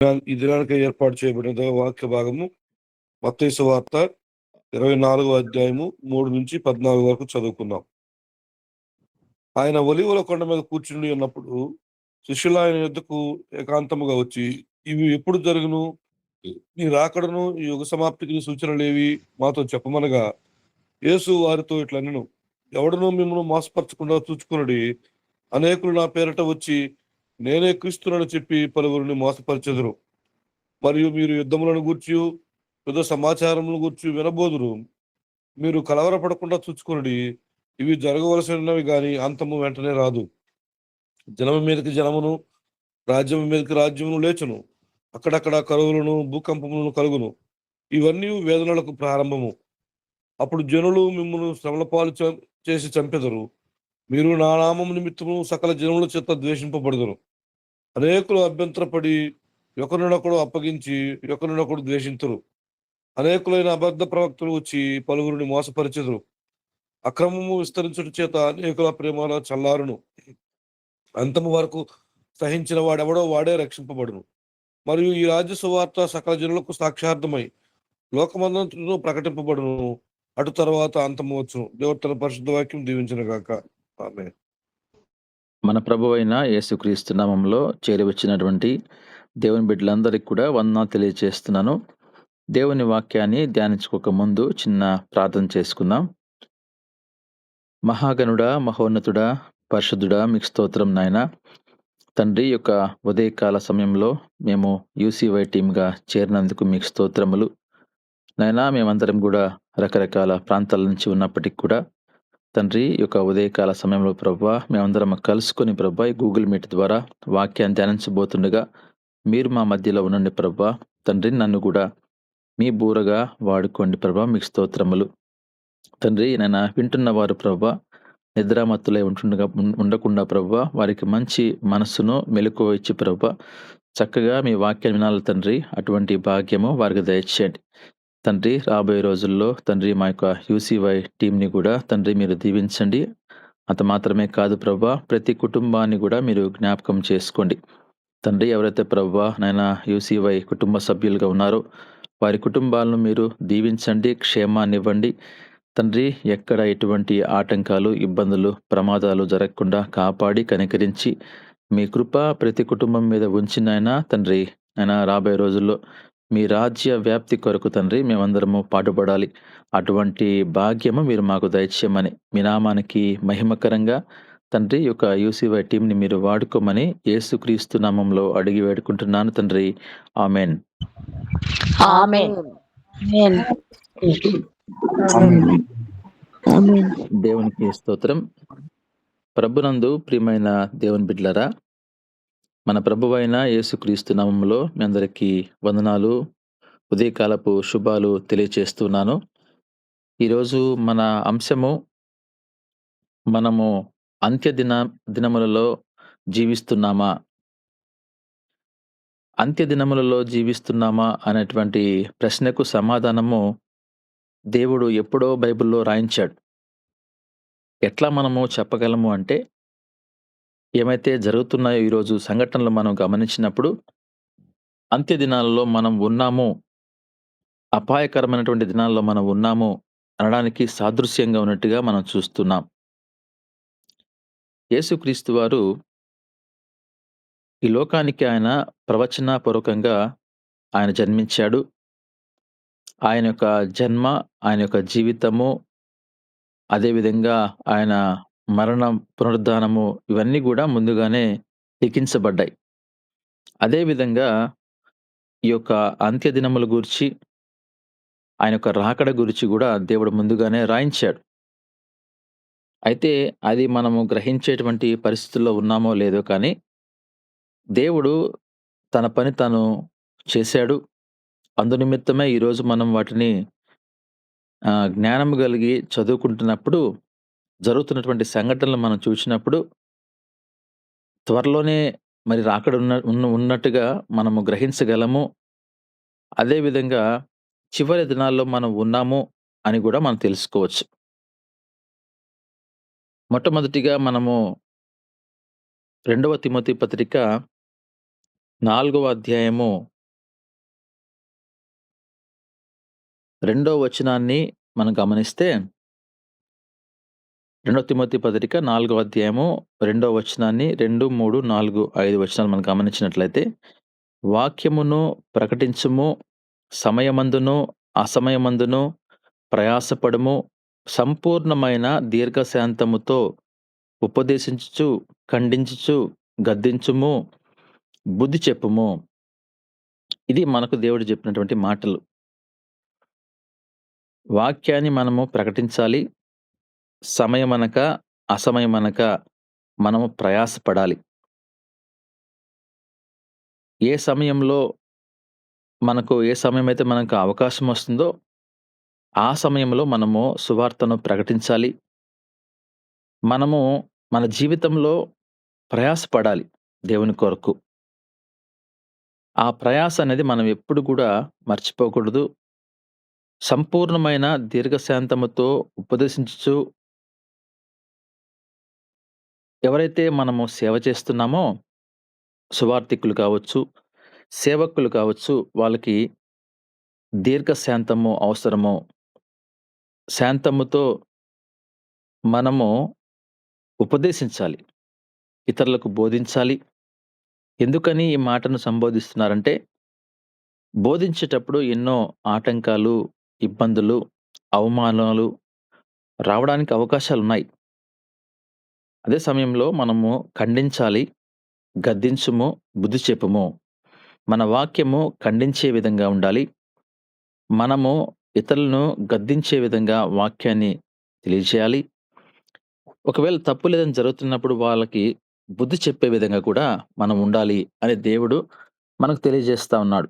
ఈ దినానికి ఏర్పాటు చేయబడిన వాక్య భాగము మత్తయి సువార్త 24వ అధ్యాయము 3-14 వరకు చదువుకుందాం. ఆయన ఒలీవల కొండ మీద కూర్చుని ఉన్నప్పుడు శిష్యులు ఆయన యొద్దకు ఏకాంతముగా వచ్చి, ఇవి ఎప్పుడు జరుగును? నీ రాకడను ఈ యుగ సమాప్తికి సూచనలేవి మాతో చెప్పమనగా, యేసు వారితో ఇట్లనెను, ఎవడునూ మిమ్మల్ని మోసపరచకుండా చూచుకొనుడి. అనేకులు నా పేరట వచ్చి నేనే క్రీస్తునని చెప్పి పలువురిని మోసపరచెదరు. మరియు మీరు యుద్ధములను గూర్చియు యుద్ధ సమాచారములను గూర్చి వినబోదురు. మీరు కలవరపడకుండా చూచుకొనుడి. ఇవి జరగవలసినవి గాని అంతము వెంటనే రాదు. జనము మీదకి జనమును, రాజ్యము మీదకి రాజ్యమును లేచును. అక్కడక్కడ కరువులను, భూకంపములను కలుగును. ఇవన్నీ వేదనలకు ప్రారంభము. అప్పుడు జనులు మిమ్మల్ని శ్రమల పాలు చేసి చంపెదరు. మీరు నా నామము నిమిత్తము సకల జనముల చేత ద్వేషింపబడుదురు. అనేకులు అభ్యంతరపడి ఒకరినొకడు అప్పగించి ఒకరినొకడు ద్వేషింతురు. అనేకులైన అబద్ధ ప్రవక్తలు వచ్చి పలువురిని మోసపరిచెదరు. అక్రమము విస్తరించుట చేత అనేకుల ప్రేమ చల్లారును. అంతము వరకు సహించిన వాడెవడో వాడే రక్షింపబడును. మరియు ఈ రాజ్య సువార్త సకల జనులకు సాక్షార్థమై లోకమంతటను ప్రకటింపబడును. అటు తర్వాత అంతము వచ్చును. దేవుడు తన పరిశుద్ధ వాక్యం దీవించును గాక. ఆమేన్. మన ప్రభువైన యేసుక్రీస్తు నామంలో చేరి వచ్చినటువంటి దేవుని బిడ్డలందరికీ కూడా వందనాలు తెలియజేస్తున్నాను. దేవుని వాక్యాన్ని ధ్యానించుకోక ముందు చిన్న ప్రార్థన చేసుకుందాం. మహాగణుడా, మహోన్నతుడా, పరిశుద్ధుడా, మీకు స్తోత్రం నాయన. తండ్రి, యొక్క ఉదయకాల సమయంలో మేము యూసీవై టీమ్గా చేరినందుకు మీకు స్తోత్రములు నాయన. మేమందరం కూడా రకరకాల ప్రాంతాల నుంచి ఉన్నప్పటికీ కూడా తండ్రి, యొక్క ఉదయకాల సమయంలో ప్రభా మేమందరం కలుసుకొని ప్రభా ఈ గూగుల్ మీట్ ద్వారా వాక్యాన్ని ధ్యానించబోతుండగా మీరు మా మధ్యలో ఉండండి ప్రభా. తండ్రి, నన్ను కూడా మీ బూరగా వాడుకోండి ప్రభా, మీకు స్తోత్రములు తండ్రి. నేను వింటున్న వారు ప్రభా నిద్రామత్తులై ఉండకుండా ప్రభా వారికి మంచి మనస్సును మెలకువ ఇచ్చి ప్రభా చక్కగా మీ వాక్యాన్ని వినాలి తండ్రి. అటువంటి భాగ్యము వారికి దయచేయండి తండ్రి. రాబోయే రోజుల్లో తండ్రి మా యొక్క యూసీవై టీంని కూడా తండ్రి మీరు దీవించండి. అంత మాత్రమే కాదు ప్రభా, ప్రతి కుటుంబాన్ని కూడా మీరు జ్ఞాపకం చేసుకోండి తండ్రి. ఎవరైతే ప్రభా నాయన యూసీవై కుటుంబ సభ్యులుగా ఉన్నారో వారి కుటుంబాలను మీరు దీవించండి, క్షేమాన్ని ఇవ్వండి తండ్రి. ఎక్కడ ఎటువంటి ఆటంకాలు, ఇబ్బందులు, ప్రమాదాలు జరగకుండా కాపాడి కనికరించి మీ కృప ప్రతి కుటుంబం మీద ఉంచినైనా తండ్రి. అయినా రాబోయే రోజుల్లో మీ రాజ్య వ్యాప్తి కొరకు తండ్రి మేమందరము పాటుపడాలి. అటువంటి భాగ్యము మీరు మాకు దయచేయమని, మీ నామానికి మహిమకరంగా తండ్రి యొక్క యూసీవై టీంని మీరు వాడుకోమని యేసుక్రీస్తు నామంలో అడిగి వేడుకుంటున్నాను తండ్రి. ఆమెన్. దేవునికి స్తోత్రం. ప్రభునందు ప్రియమైన దేవుని బిడ్డలారా, మన ప్రభువైన యేసుక్రీస్తు నామములో మీ అందరికీ వందనాలు, ఉదయకాలపు శుభాలు తెలియచేస్తున్నాను. ఈరోజు మన అంశము, మనము అంత్య దినములలో జీవిస్తున్నామా, అంత్య దినములలో జీవిస్తున్నామా అనేటువంటి ప్రశ్నకు సమాధానము దేవుడు ఎప్పుడో బైబిల్లో రాయించాడు. ఎట్లా మనము చెప్పగలము అంటే, ఏమైతే జరుగుతున్నాయో ఈరోజు సంఘటనలు మనం గమనించినప్పుడు అంత్య దినాలలో మనం ఉన్నాము, అపాయకరమైనటువంటి దినాల్లో మనం ఉన్నాము అనడానికి సాదృశ్యంగా ఉన్నట్టుగా మనం చూస్తున్నాం. యేసుక్రీస్తు వారు ఈ లోకానికి ఆయన ప్రవచనపూర్వకంగా ఆయన జన్మించాడు. ఆయన యొక్క జన్మ, ఆయన యొక్క జీవితము, అదేవిధంగా ఆయన మరణం, పునరుద్ధానము ఇవన్నీ కూడా ముందుగానే లిఖించబడ్డాయి. అదేవిధంగా ఈ యొక్క అంత్య దినముల గురించి, ఆయన యొక్క రాకడ గురించి కూడా దేవుడు ముందుగానే రాయించాడు. అయితే అది మనము గ్రహించేటువంటి పరిస్థితుల్లో ఉన్నామో లేదో కానీ దేవుడు తన పని తాను చేశాడు. అందునిమిత్తమే ఈరోజు మనం వాటిని జ్ఞానం కలిగి చదువుకుంటున్నప్పుడు, జరుగుతున్నటువంటి సంఘటనలు మనం చూసినప్పుడు త్వరలోనే మరి రాకడ ఉన్నట్టుగా మనము గ్రహించగలము. అదేవిధంగా చివరి దినాల్లో మనం ఉన్నాము అని కూడా మనం తెలుసుకోవచ్చు. మొట్టమొదటిగా మనము 2వ తిమోతి పత్రిక 4వ అధ్యాయము 2వ వచనాన్ని మనం గమనిస్తే 2 తిమోతి పత్రిక 4వ అధ్యాయము 2వ వచనాన్ని 2, 3, 4, 5 వచనాలు మనం గమనించినట్లయితే, వాక్యమును ప్రకటించుము, సమయమందును అసమయమందును ప్రయాసపడుము, సంపూర్ణమైన దీర్ఘశాంతముతో ఉపదేశించుచు, ఖండించుచు, గద్దించుము, బుద్ధి చెప్పుము. ఇది మనకు దేవుడు చెప్పినటువంటి మాటలు. వాక్యాన్ని మనము ప్రకటించాలి. సమయమనక, అసమయమనక మనము ప్రయాసపడాలి. ఏ సమయమైతే మనకు అవకాశం వస్తుందో, ఆ సమయంలో మనము సువార్తను ప్రకటించాలి. మనము మన జీవితంలో ప్రయాసపడాలి దేవుని కొరకు. ఆ ప్రయాస అనేది మనం ఎప్పుడు కూడా మర్చిపోకూడదు. సంపూర్ణమైన దీర్ఘశాంతముతో ఉపదేశించుచు, ఎవరైతే మనము సేవ చేస్తున్నామో, సువార్థికులు కావచ్చు, సేవకులు కావచ్చు, వాళ్ళకి దీర్ఘశాంతము అవసరము. శాంతముతో మనము ఉపదేశించాలి. ఇతరులకు బోధించాలి. ఎందుకని ఈ మాటను సంబోధిస్తున్నారంటే, బోధించేటప్పుడు ఎన్నో ఆటంకాలు, ఇబ్బందులు, అవమానాలు రావడానికి అవకాశాలున్నాయి. అదే సమయంలో మనము ఖండించాలి, గద్దించుము, బుద్ధి చెప్పుము. మన వాక్యము ఖండించే విధంగా ఉండాలి. మనము ఇతరులను గద్దించే విధంగా వాక్యాన్ని తెలియజేయాలి. ఒకవేళ తప్పు లేదని జరుగుతున్నప్పుడు వాళ్ళకి బుద్ధి చెప్పే విధంగా కూడా మనం ఉండాలి అని దేవుడు మనకు తెలియజేస్తా ఉన్నాడు.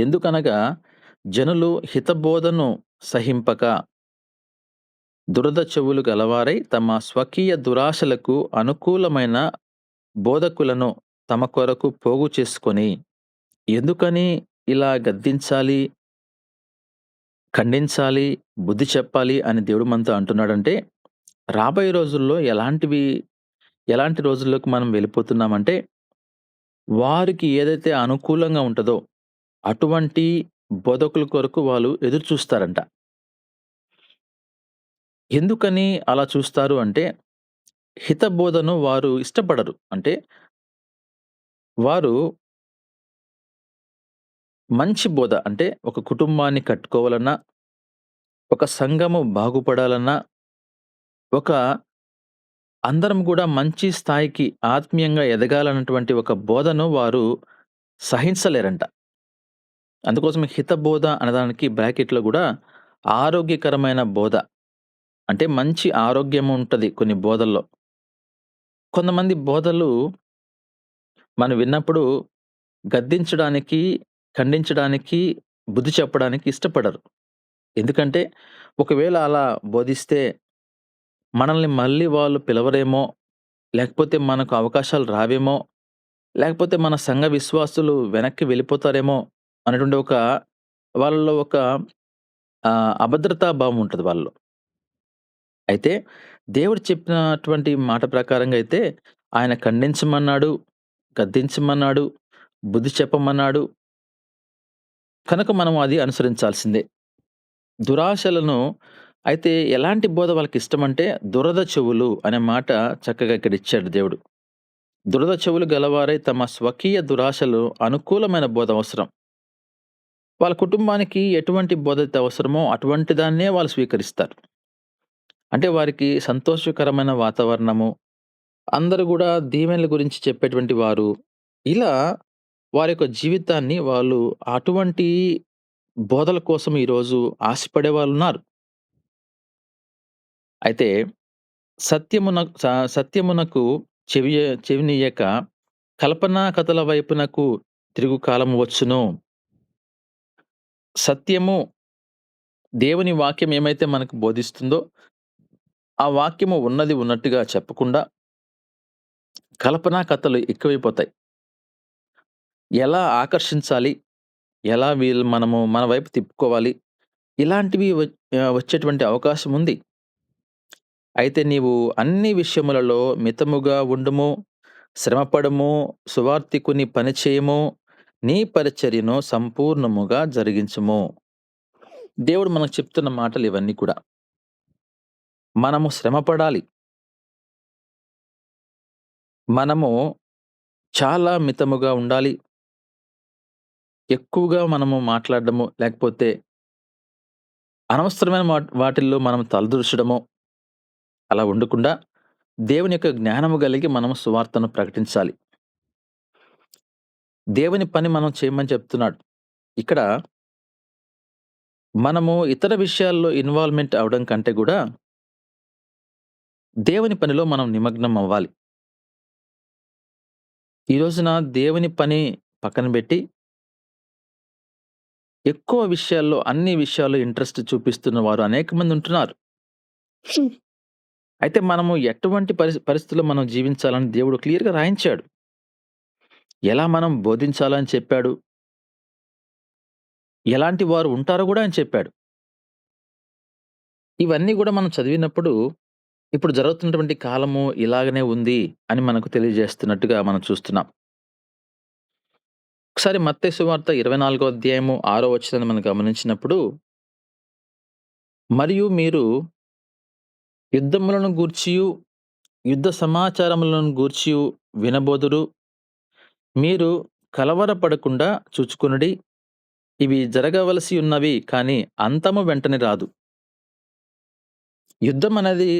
ఎందుకనగా జనులు హితబోధను సహింపక దురద చెవులు గలవారై తమ స్వకీయ దురాశలకు అనుకూలమైన బోధకులను తమ కొరకు పోగు చేసుకొని, ఎందుకని ఇలా గద్దించాలి, ఖండించాలి, బుద్ధి చెప్పాలి అని దేవుడు మనతో అంటున్నాడంటే, రాబోయే రోజుల్లో ఎలాంటి రోజుల్లోకి మనం వెళ్ళిపోతున్నామంటే, వారికి ఏదైతే అనుకూలంగా ఉంటదో అటువంటి బోధకుల కొరకు వాళ్ళు ఎదురు చూస్తారంట. ఎందుకని అలా చూస్తారు అంటే, హితబోధను వారు ఇష్టపడరు. అంటే వారు మంచి బోధ, అంటే ఒక కుటుంబాన్ని కట్టుకోవాలన్నా, ఒక సంఘము బాగుపడాలన్నా, ఒక అందరం కూడా మంచి స్థాయికి ఆత్మీయంగా ఎదగాలన్నటువంటి ఒక బోధను వారు సహించలేరంట. అందుకోసం హితబోధ అనడానికి బ్రాకెట్‌లో గూడా ఆరోగ్యకరమైన బోధ, అంటే మంచి ఆరోగ్యం ఉంటది కొన్ని బోధల్లో. కొంతమంది బోధలు మనం విన్నప్పుడు గద్దించడానికి, ఖండించడానికి, బుద్ధి చెప్పడానికి ఇష్టపడరు. ఎందుకంటే ఒకవేళ అలా బోధిస్తే మనల్ని మళ్ళీ వాళ్ళు పిలవరేమో, లేకపోతే మనకు అవకాశాలు రావేమో, లేకపోతే మన సంఘ విశ్వాసులు వెనక్కి వెళ్ళిపోతారేమో అనేటువంటి వాళ్ళలో ఒక అభద్రతా భావం ఉంటది వాళ్ళలో. అయితే దేవుడు చెప్పినటువంటి మాట ప్రకారంగా అయితే ఆయన ఖండించమన్నాడు, గద్దించమన్నాడు, బుద్ధి చెప్పమన్నాడు. కనుక మనం అది అనుసరించాల్సిందే. దురాశలను అయితే ఎలాంటి బోధ వాళ్ళకిష్టమంటే, దురద చెవులు అనే మాట చక్కగా ఇక్కడ ఇచ్చాడు దేవుడు. దురద చెవులు గలవారై తమ స్వకీయ దురాశలు అనుకూలమైన బోధ అవసరం. వాళ్ళ కుటుంబానికి ఎటువంటి బోధైతే అవసరమో అటువంటి దాన్నే వాళ్ళు స్వీకరిస్తారు. అంటే వారికి సంతోషకరమైన వాతావరణము, అందరూ గూడా దీవెనల గురించి చెప్పేటువంటి వారు, ఇలా వారి యొక్క జీవితాన్ని వాళ్ళు అటువంటి బోధల కోసం ఈరోజు ఆశపడే వాళ్ళున్నారు. అయితే సత్యమునకు చెవినియ్యక కల్పనా కథల వైపునకు తిరుగు కాలం వచ్చునో. సత్యము, దేవుని వాక్యం ఏమైతే మనకు బోధిస్తుందో, ఆ వాక్యము ఉన్నది ఉన్నట్టుగా చెప్పకుండా కల్పనా కథలు ఎక్కువైపోతాయి. ఎలా ఆకర్షించాలి, ఎలా మనము మన వైపు తిప్పుకోవాలి, ఇలాంటివి వచ్చేటువంటి అవకాశం ఉంది. అయితే నీవు అన్ని విషయములలో మితముగా ఉండుము, శ్రమపడము, సువార్తికుని పని చేయము, నీ పరిచర్యను సంపూర్ణముగా జరిగించుము. దేవుడు మనకు చెప్తున్న మాటలు ఇవన్నీ కూడా. మనము శ్రమపడాలి. మనము చాలా మితముగా ఉండాలి. ఎక్కువగా మనము మాట్లాడడము, లేకపోతే అనవసరమైన వాటిల్లో మనం తలదూర్చడము అలా ఉండకుండా, దేవుని యొక్క జ్ఞానము కలిగి మనము సువార్తను ప్రకటించాలి. దేవుని పని మనం చేయమని చెప్తున్నాడు. ఇక్కడ మనము ఇతర విషయాల్లో ఇన్వాల్వ్‌మెంట్ అవ్వడం కంటే గూడా, దేవుని పనిలో మనం నిమగ్నం అవ్వాలి. ఈ రోజున దేవుని పని పక్కన బెట్టి, ఎక్కువ విషయాల్లో, అన్ని విషయాల్లో ఇంట్రెస్ట్ చూపిస్తున్న వారు అనేక మంది ఉంటున్నారు. అయితే మనము ఎటువంటి పరిస్థితుల్లో మనం జీవించాలని దేవుడు క్లియర్‌గా రాయించాడు. ఎలా మనం బోధించాలని చెప్పాడు. ఎలాంటి వారు ఉంటారో గూడా ఆయన చెప్పాడు. ఇవన్నీ గూడా మనం చదివినప్పుడు, ఇప్పుడు జరుగుతున్నటువంటి కాలము ఇలాగనే ఉంది అని మనకు తెలియజేస్తున్నట్టుగా మనం చూస్తున్నాం. ఒకసారి మత్తయి సువార్త 24 అధ్యాయము 6 వచనాన్ని మనం గమనించినప్పుడు, మరియు మీరు యుద్ధములను గూర్చియు, యుద్ధ సమాచారములను గూర్చియు వినబోదురు. మీరు కలవరపడకుండా చూచుకొనుడి. ఇవి జరగవలసి ఉన్నవి, కానీ అంతము వెంటనే రాదు. యుద్ధం అనేది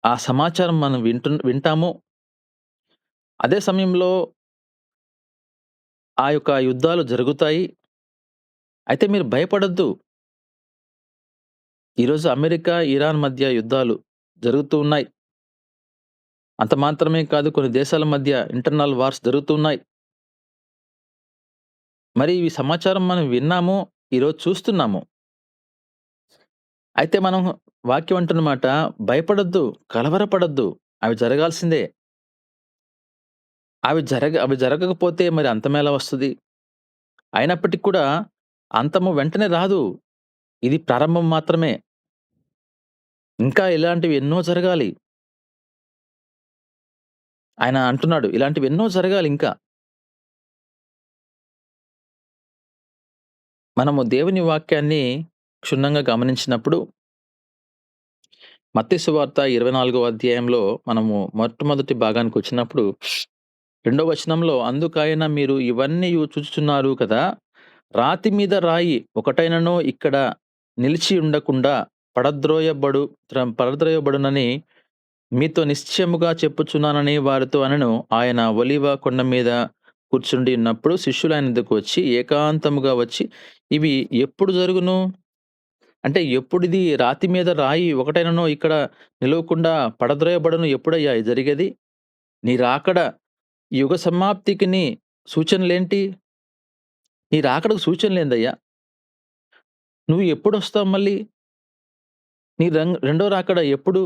ఆ సమాచారం మనం వింటాము. అదే సమయంలో ఆ యొక్క యుద్ధాలు జరుగుతాయి. అయితే మీరు భయపడొద్దు. ఈరోజు అమెరికా, ఇరాన్ మధ్య యుద్ధాలు జరుగుతూ ఉన్నాయి. అంత మాత్రమే కాదు, కొన్ని దేశాల మధ్య ఇంటర్నల్ వార్స్ జరుగుతున్నాయి. మరి ఈ సమాచారం మనం విన్నాము, ఈరోజు చూస్తున్నాము. అయితే మనం వాక్యం అంటున్న మాట, భయపడొద్దు, కలవరపడొద్దు. అవి జరగాల్సిందే. అవి జరగకపోతే మరి అంతమెలా వస్తది? అయినప్పటికి కూడా అంతము వెంటనే రాదు. ఇది ప్రారంభం మాత్రమే. ఇంకా ఇలాంటివి ఎన్నో జరగాలి. ఆయన అంటున్నాడు, ఇలాంటివి ఎన్నో జరగాలి ఇంకా. మనము దేవుని వాక్యాన్ని క్షుణ్ణంగా గమనించినప్పుడు, మత్తయి సువార్త 24 అధ్యాయంలో మనము మొట్టమొదటి భాగానికొచ్చినప్పుడు, 2వ వచనంలో, అందుకాయన మీరు ఇవన్నీయు చూచుచున్నారు కదా! రాతి మీద రాయి ఒకటైనను ఇక్కడ నిలిచి ఉండకుండా పడద్రోయబడునని మీతో నిశ్చయముగా చెప్పుచున్నానని వారితో అనెను. ఆయన ఒలీవ కొండ మీద కూర్చుండి ఉన్నప్పుడు శిష్యులు ఆయన యొద్దకు వచ్చి, ఏకాంతముగా వచ్చి, ఇవి ఎప్పుడు జరుగును? అంటే ఎప్పుడిది రాతి మీద రాయి ఒకటైనను ఇక్కడ నిలవకుండా పడద్రోయబడును ఎప్పుడయ్యా ఇది జరిగేది? నీ రాకడ, యుగ సమాప్తికి నీ సూచనలేంటి? నీ రాకడకు సూచనలేందయ్యా? నువ్వు ఎప్పుడొస్తావు మళ్ళీ? నీ రెండో రాకడ ఎప్పుడు?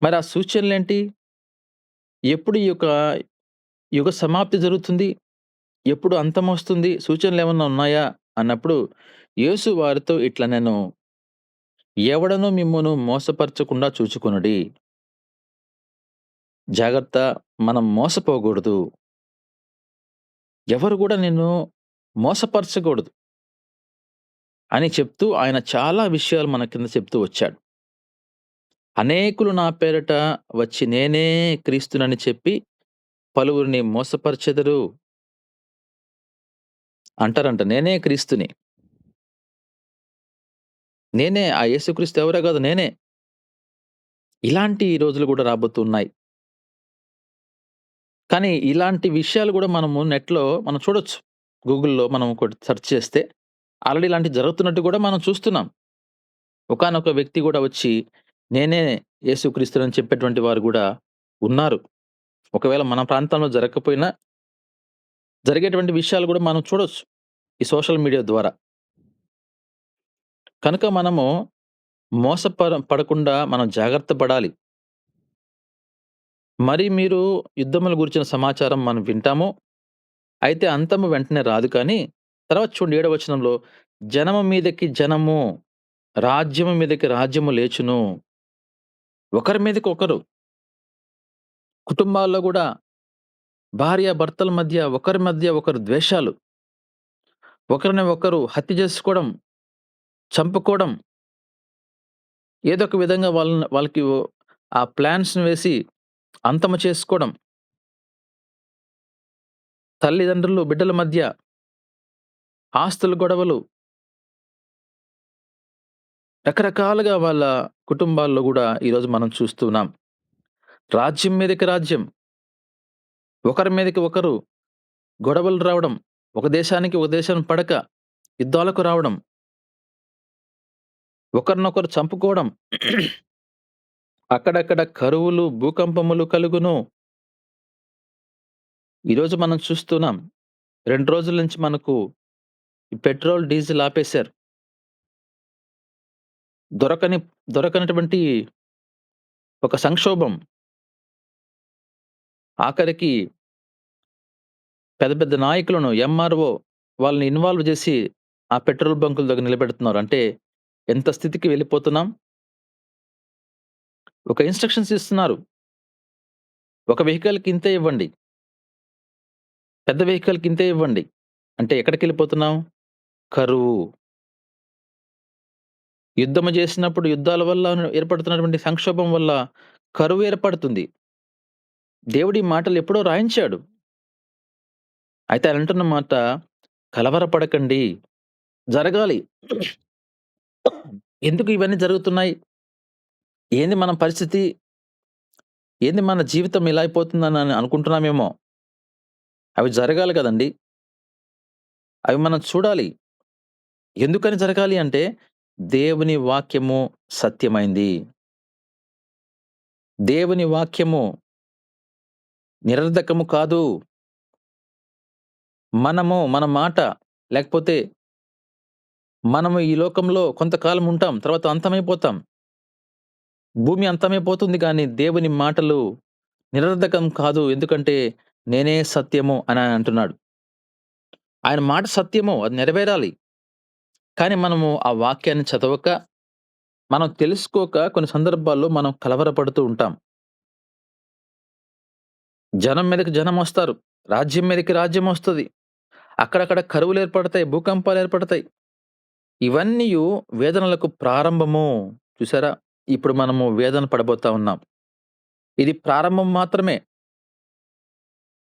మరి ఆ సూచనలేంటి? ఎప్పుడు ఈ యొక్క యుగ సమాప్తి జరుగుతుంది? ఎప్పుడు అంతమొస్తుంది? సూచనలేమన్నా ఉన్నాయా? అన్నప్పుడు యేసు వారితో ఇట్లనెను, ఎవడను మిమ్మును మోసపరచకుండా చూచుకొనుడి. జాగ్రత్త, మనం మోసపోకూడదు. ఎవరు గూడా నిన్ను మోసపరచకూడదు అని చెప్తూ ఆయన చాలా విషయాలు మన కింద చెప్తూ వచ్చాడు. అనేకులు నా పేరట వచ్చి నేనే క్రీస్తునని చెప్పి పలువురిని మోసపరచెదరు అంటారంట. నేనే క్రీస్తుని. నేనే ఆ యేసుక్రీస్తు ఎవరో కాదు, నేనే. ఇలాంటి రోజులు కూడా రాబోతున్నాయి. కానీ ఇలాంటి విషయాలు గూడా మనము నెట్‌లో మనం చూడొచ్చు. గూగుల్‌లో మనం సెర్చ్ చేస్తే ఆల్రెడీ ఇలాంటివి జరుగుతున్నట్టు గూడా మనం చూస్తున్నాం. ఒకానొక వ్యక్తి గూడా వచ్చి నేనే యేసుక్రీస్తునని చెప్పేటువంటి వారు గూడా ఉన్నారు. ఒకవేళ మన ప్రాంతంలో జరగకపోయినా జరిగేటువంటి విషయాలు గూడా మనం చూడొచ్చు ఈ సోషల్ మీడియా ద్వారా. కనుక మనము పడకుండా మనం జాగ్రత్త పడాలి. మరి మీరు యుద్ధముల గురించిన సమాచారం మనం వింటాము. అయితే అంతము వెంటనే రాదు కానీ, తర్వాత చూడండి 7వ వచనంలో, జనము మీదకి జనము, రాజ్యము మీదకి రాజ్యము లేచును. ఒకరి మీదకి ఒకరు. కుటుంబాల్లో గూడా భార్యాభర్తల మధ్య ఒకరు ద్వేషాలు, ఒకరిని ఒకరు హత్య చేసుకోవడం, చంపుకోవడం, ఏదో ఒక విధంగా వాళ్ళకి ఆ ప్లాన్స్‌ని వేసి అంతము చేసుకోవడం, తల్లిదండ్రులు, బిడ్డల మధ్య ఆస్తుల గొడవలు, రకరకాలుగా వాళ్ళ కుటుంబాల్లో గూడా ఈరోజు మనం చూస్తున్నాం. రాజ్యం మీదకి రాజ్యం, ఒకరి మీదకి ఒకరు గొడవలు రావడం, ఒక దేశానికి ఒక దేశం పడక యుద్ధాలకు రావడం, ఒకరినొకరు చంపుకోవడం, అక్కడక్కడ కరువులు, భూకంపములు కలుగును. ఈరోజు మనం చూస్తున్నాం. 2 రోజుల నుంచి మనకు ఈ పెట్రోల్, డీజిల్ ఆపేశారు. దొరకని దొరకనటువంటి ఒక సంక్షోభం. ఆఖరికి పెద్ద పెద్ద నాయకులను ఎంఆర్ఓ వాళ్ళని ఇన్వాల్వ్ చేసి ఆ పెట్రోల్ బంకుల దగ్గర నిలబెడుతున్నారు. అంటే ఎంత స్థితికి వెళ్ళిపోతున్నాం? ఒక ఇన్‌స్ట్రక్షన్స్ ఇస్తున్నారు. ఒక వెహికల్‌కి ఇంతే ఇవ్వండి. పెద్ద వెహికల్‌కి ఇంతే ఇవ్వండి. అంటే ఎక్కడికెళ్ళిపోతున్నాం? కరువు. యుద్ధము చేసినప్పుడు యుద్ధాల వల్ల ఏర్పడుతున్నటువంటి సంక్షోభం వల్ల కరువు ఏర్పడుతుంది. దేవుడు ఈ మాటలు ఎప్పుడో రాయించాడు. అయితే ఆయన అంటున్న మాట, కలవరపడకండి. జరగాలి. ఎందుకు ఇవన్నీ జరుగుతున్నాయి? ఏంది మన పరిస్థితి? ఏంది మన జీవితం ఇలా అయిపోతుందని అనుకుంటున్నామేమో. అవి జరగాలి కదండీ! అవి మనం చూడాలి. ఎందుకని జరగాలి అంటే, దేవుని వాక్యము సత్యమైంది. దేవుని వాక్యము నిరర్ధకము కాదు. మన మాట లేకపోతే మనము ఈ లోకంలో కొంతకాలం ఉంటాం. తర్వాత అంతమైపోతాం. భూమి అంతమైపోతుంది గానీ, దేవుని మాటలు నిరర్ధకం కాదు. ఎందుకంటే, నేనే సత్యము అని ఆయన అంటున్నాడు. ఆయన మాట సత్యము. అది నెరవేరాలి. కానీ మనము ఆ వాక్యాన్ని చదవక, మనం తెలుసుకోక కొన్ని సందర్భాల్లో మనం కలవరపడుతూ ఉంటాం. జనం మీదకి జనమొస్తారు. రాజ్యం మీదకి రాజ్యమొస్తది. అక్కడక్కడ కరువులేర్పడతాయి. భూకంపాలేర్పడతాయి. ఇవన్నీయు వేదనలకు ప్రారంభము. చూసారా? ఇప్పుడు మనము వేదన పడబోతా ఉన్నాం. ఇది ప్రారంభం మాత్రమే.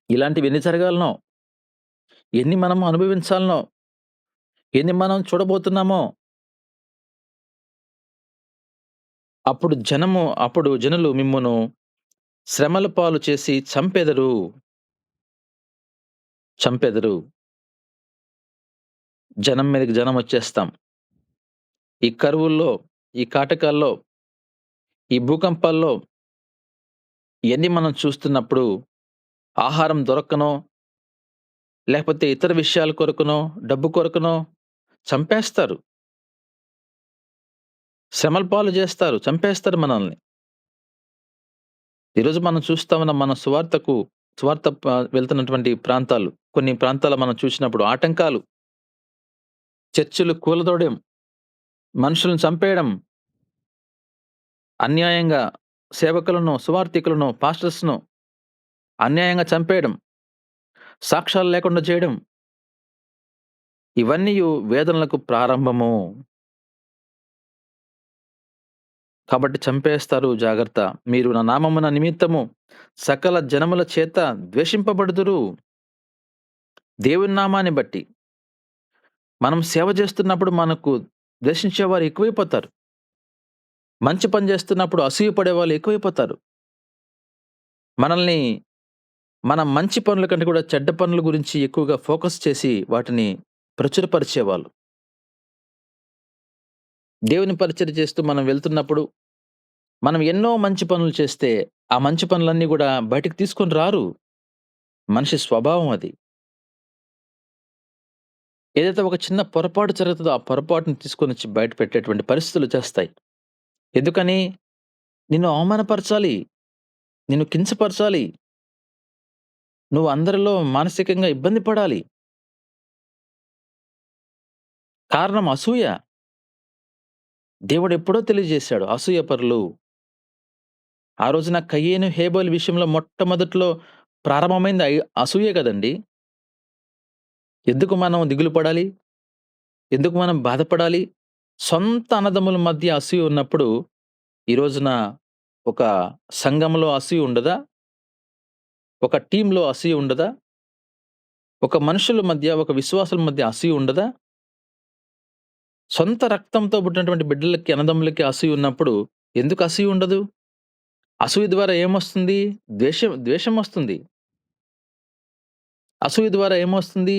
ఇలాంటివి ఎన్ని జరగాలనో, ఎన్ని మనం అనుభవించాలనో, ఎన్ని మనం చూడబోతున్నామో, అప్పుడు జనులు మిమ్మును శ్రమల పాలు చేసి చంపెదరు. చంపెదరు. జనం మీదకి జనమొచ్చేస్తాం. ఈ కరువుల్లో, ఈ కాటకాల్లో, ఈ భూకంపాల్లో ఇయన్నీ మనం చూస్తున్నప్పుడు ఆహారం దొరక్కనో, లేకపోతే ఇతర విషయాల కొరకునో, డబ్బు కొరకునో చంపేస్తారు. శ్రమల పాలు జేస్తారు. చంపేస్తారు మనల్ని. ఈరోజు మనం చూస్తా ఉన్నాం మన సువార్త వెళ్తున్నటువంటి ప్రాంతాలు. కొన్ని ప్రాంతాలు మనం చూసినప్పుడు ఆటంకాలు, చర్చిలు కూలదోయడం, మనుషులను చంపేయడం, అన్యాయంగా సేవకులను, సువార్థికులను, పాస్టర్స్‌ను అన్యాయంగా చంపేయడం, సాక్ష్యాలు లేకుండా చేయడం, ఇవన్నీయు వేదనలకు ప్రారంభము. కాబట్టి చంపేస్తారు జాగ్రత్త. మీరు నా నామమున నిమిత్తము సకల జనముల చేత ద్వేషింపబడుదురు. దేవుని నామాన్ని బట్టి. మనం సేవ చేస్తున్నప్పుడు మనకు ద్వేషించేవారు ఎక్కువైపోతారు. మంచి పని చేస్తున్నప్పుడు అసూయపడేవాళ్ళు ఎక్కువైపోతారు. మనల్ని మన మంచి పనుల కంటే కూడా చెడ్డ పనుల గురించి ఎక్కువగా ఫోకస్ చేసి వాటిని ప్రచురపరిచేవాళ్ళు. దేవుని పరిచర్య చేస్తూ మనం వెళ్తున్నప్పుడు, మనం ఎన్నో మంచి పనులు చేస్తే, ఆ మంచి పనులన్నీ గూడా బయటికి తీసుకొని రారు. మనిషి స్వభావం అది. ఏదైతే ఒక చిన్న పొరపాటు జరుగుతదో, ఆ పొరపాటుని తీసుకొనొచ్చి బయట పెట్టేటువంటి పరిస్థితులు చేస్తాయి. ఎందుకని? నిన్ను అవమానపరచాలి. నిన్ను కించపరచాలి. నువ్వు అందరిలో మానసికంగా ఇబ్బంది పడాలి. కారణం అసూయ. దేవుడెప్పుడో తెలియజేశాడు. అసూయపరులు ఆ రోజున కయీను, హేబెలు విషయంలో మొట్టమొదట్లో ప్రారంభమైంది అసూయే కదండీ! ఎందుకు మనం దిగులు పడాలి? ఎందుకు మనం బాధపడాలి? సొంత అన్నదమ్ముల మధ్య అసూయ ఉన్నప్పుడు, ఈ రోజున ఒక సంఘంలో అసూయ ఉండదా? ఒక టీమ్‌లో అసూయ ఉండదా? ఒక మనుషుల మధ్య, ఒక విశ్వాసుల మధ్య అసూయ ఉండదా? సొంత రక్తంతో పుట్టినటువంటి బిడ్డలకి, అన్నదమ్ములకి అసూయ ఉన్నప్పుడు ఎందుకు అసూయ ఉండదు? అసూయ ద్వారా ఏమొస్తుంది? ద్వేషం వస్తుంది. అసూయ ద్వారా ఏమొస్తుంది?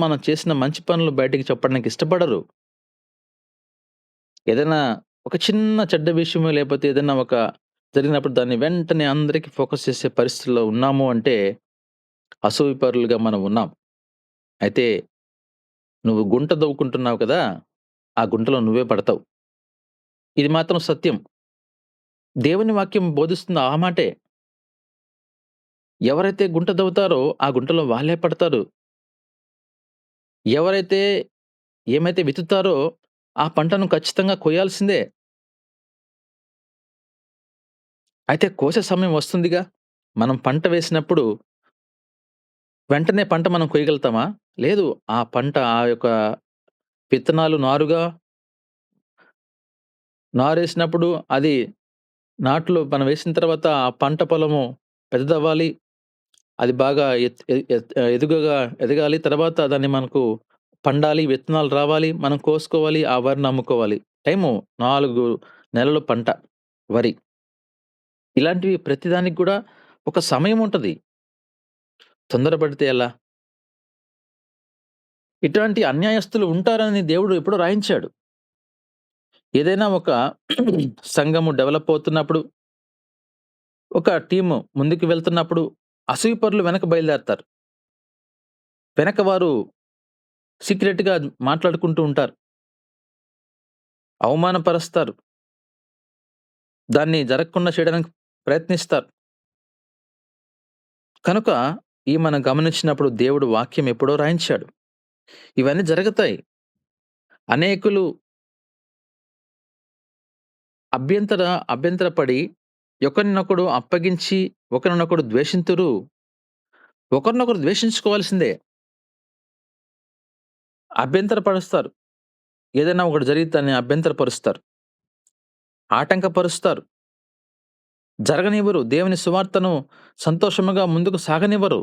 మనం చేసిన మంచి పనులు బయటికి చెప్పడానికి ఇష్టపడరు. ఏదైనా ఒక చిన్న చెడ్డ విషయమో లేపోతే ఏదైనా ఒక జరిగినప్పుడు దాన్ని వెంటనే అందరికి ఫోకస్ చేసే పరిస్థితిలో ఉన్నాము అంటే అసూయపరులుగా మనం ఉన్నాం. అయితే నువ్వు గుంట తవ్వుకుంటున్నావు కదా! ఆ గుంటలో నువ్వే పడతావు. ఇది మాత్రం సత్యం. దేవుని వాక్యం బోధిస్తుంది ఆ మాటే. ఎవరైతే గుంట తవ్వుతారో ఆ గుంటలో వాళ్ళే పడతారు. ఎవరైతే ఏమైతే విత్తుతారో ఆ పంటను ఖచ్చితంగా కొయ్యాల్సిందే. అయితే కోసే సమయం వస్తుందిగా. మనం పంట వేసినప్పుడు వెంటనే పంట మనం కొయ్యగలుగుతామా? లేదు. ఆ పంట ఆ యొక్క విత్తనాలు నారేసినప్పుడు అది నాట్లు మనం వేసిన తర్వాత ఆ పంట పొలము పెద్దదవ్వాలి. అది బాగా ఎత్ ఎ ఎత్ ఎదగాలి. తర్వాత దాన్ని మనకు పండాలి, విత్తనాలు రావాలి, మనం కోసుకోవాలి, ఆ వరిని అమ్ముకోవాలి. టైము 4 నెలలు పంట వరి. ఇలాంటివి ప్రతిదానికి గూడా ఒక సమయం ఉంటది. తొందరపడితే ఎలా? ఇట్లాంటి అన్యాయస్తులు ఉంటారని దేవుడు ఎప్పుడో రాయించాడు. ఏదైనా ఒక సంఘము డెవలప్ అవుతున్నప్పుడు, ఒక టీము ముందుకు వెళ్తున్నప్పుడు అసూయపరులు వెనక బయలుదేరతారు. వెనక వారు సీక్రెట్‌గా మాట్లాడుకుంటూ ఉంటారు. అవమానపరుస్తారు. దాన్ని జరగకుండా చేయడానికి ప్రయత్నిస్తారు. కనుక మనం గమనించినప్పుడు దేవుడు వాక్యం ఎప్పుడో రాయించాడు. ఇవన్నీ జరుగుతాయి. అనేకులు అభ్యంతర అభ్యంతరపడి ఒకరినొకడు అప్పగించి, ఒకరినొకడు ద్వేషింతురు. ఒకరినొకరు ద్వేషించుకోవాల్సిందే. అభ్యంతరపరుస్తారు. ఏదైనా ఒకటి జరిగితే దాన్ని అభ్యంతరపరుస్తారు. ఆటంకపరుస్తారు. జరగనివ్వరు. దేవుని సువార్తను సంతోషముగా ముందుకు సాగనివ్వరు.